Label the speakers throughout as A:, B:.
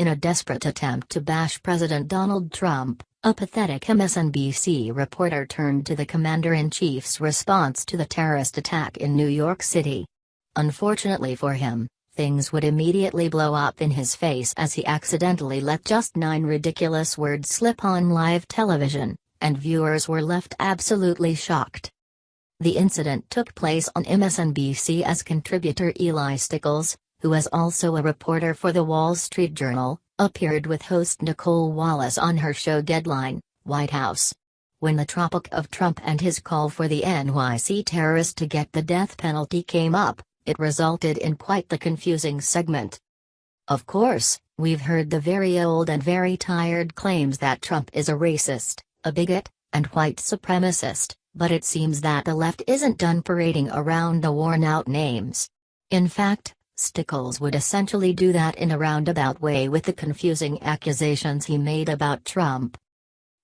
A: In a desperate attempt to bash President Donald Trump, a pathetic MSNBC reporter turned to the commander-in-chief's response to the terrorist attack in New York City. Unfortunately for him, things would immediately blow up in his face as he accidentally let just 9 ridiculous words slip on live television, and viewers were left absolutely shocked. The incident took place on MSNBC as contributor Eli Stickles, who is also a reporter for The Wall Street Journal, appeared with host Nicole Wallace on her show Deadline, White House. When the topic of Trump and his call for the NYC terrorist to get the death penalty came up, it resulted in quite the confusing segment. Of course, we've heard the very old and very tired claims that Trump is a racist, a bigot, and white supremacist, but it seems that the left isn't done parading around the worn-out names. In fact, Stickles would essentially do that in a roundabout way with the confusing accusations he made about Trump.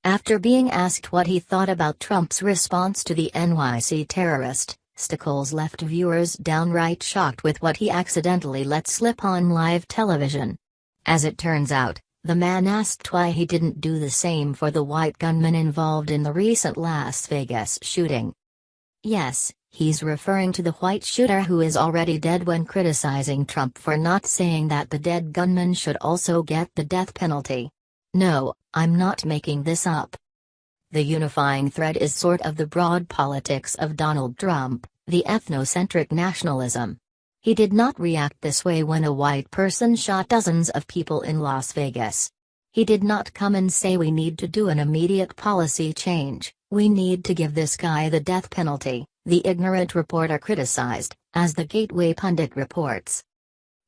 A: After being asked what he thought about Trump's response to the NYC terrorist, Stickles left viewers downright shocked with what he accidentally let slip on live television. As it turns out, the man asked why he didn't do the same for the white gunman involved in the recent Las Vegas shooting. Yes, he's referring to the white shooter who is already dead when criticizing Trump for not saying that the dead gunman should also get the death penalty. No, I'm not making this up. The unifying thread is sort of the broad politics of Donald Trump, the ethnocentric nationalism. He did not react this way when a white person shot dozens of people in Las Vegas. He did not come and say we need to do an immediate policy change, we need to give this guy the death penalty, the ignorant reporter criticized, as the Gateway pundit reports.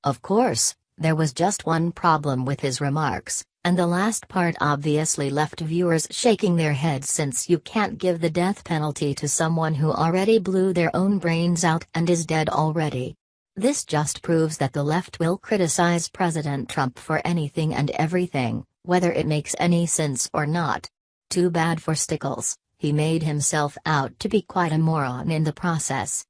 A: Of course, there was just one problem with his remarks, and the last part obviously left viewers shaking their heads since you can't give the death penalty to someone who already blew their own brains out and is dead already. This just proves that the left will criticize President Trump for anything and everything, whether it makes any sense or not. Too bad for Stickles, he made himself out to be quite a moron in the process.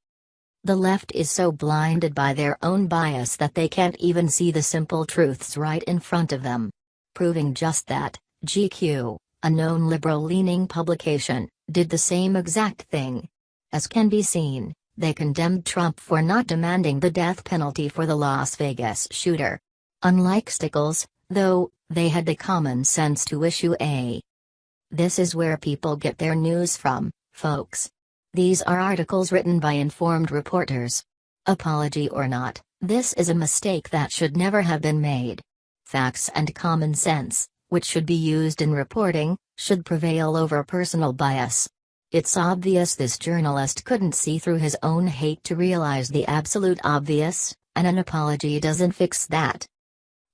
A: The left is so blinded by their own bias that they can't even see the simple truths right in front of them. Proving just that, GQ, a known liberal-leaning publication, did the same exact thing. As can be seen, they condemned Trump for not demanding the death penalty for the Las Vegas shooter. Unlike Stickles, though, they had the common sense to issue a. This is where people get their news from, folks. These are articles written by informed reporters. Apology or not, this is a mistake that should never have been made. Facts and common sense, which should be used in reporting, should prevail over personal bias. It's obvious this journalist couldn't see through his own hate to realize the absolute obvious, and an apology doesn't fix that.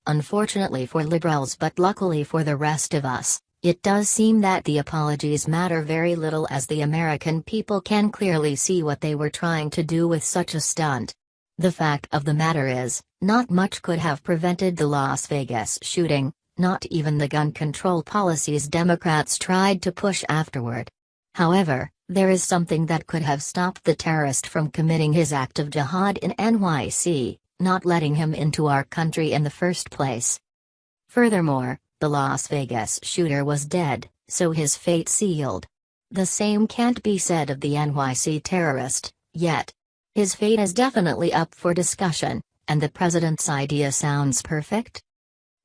A: Unfortunately for liberals but luckily for the rest of us, it does seem that the apologies matter very little as the American people can clearly see what they were trying to do with such a stunt. The fact of the matter is, not much could have prevented the Las Vegas shooting, not even the gun control policies Democrats tried to push afterward. However, there is something that could have stopped the terrorist from committing his act of jihad in NYC, not letting him into our country in the first place. Furthermore, the Las Vegas shooter was dead, so his fate sealed. The same can't be said of the NYC terrorist, yet. His fate is definitely up for discussion, and the president's idea sounds perfect?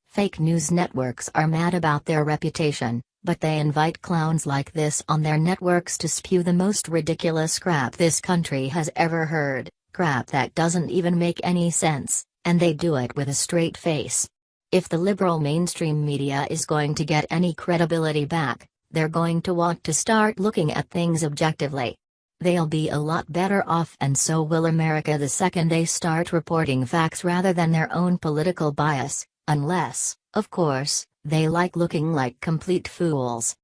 A: Fake news networks are mad about their reputation, but they invite clowns like this on their networks to spew the most ridiculous crap this country has ever heard, crap that doesn't even make any sense, and they do it with a straight face. If the liberal mainstream media is going to get any credibility back, they're going to want to start looking at things objectively. They'll be a lot better off, and so will America the second they start reporting facts rather than their own political bias, unless, of course, they like looking like complete fools.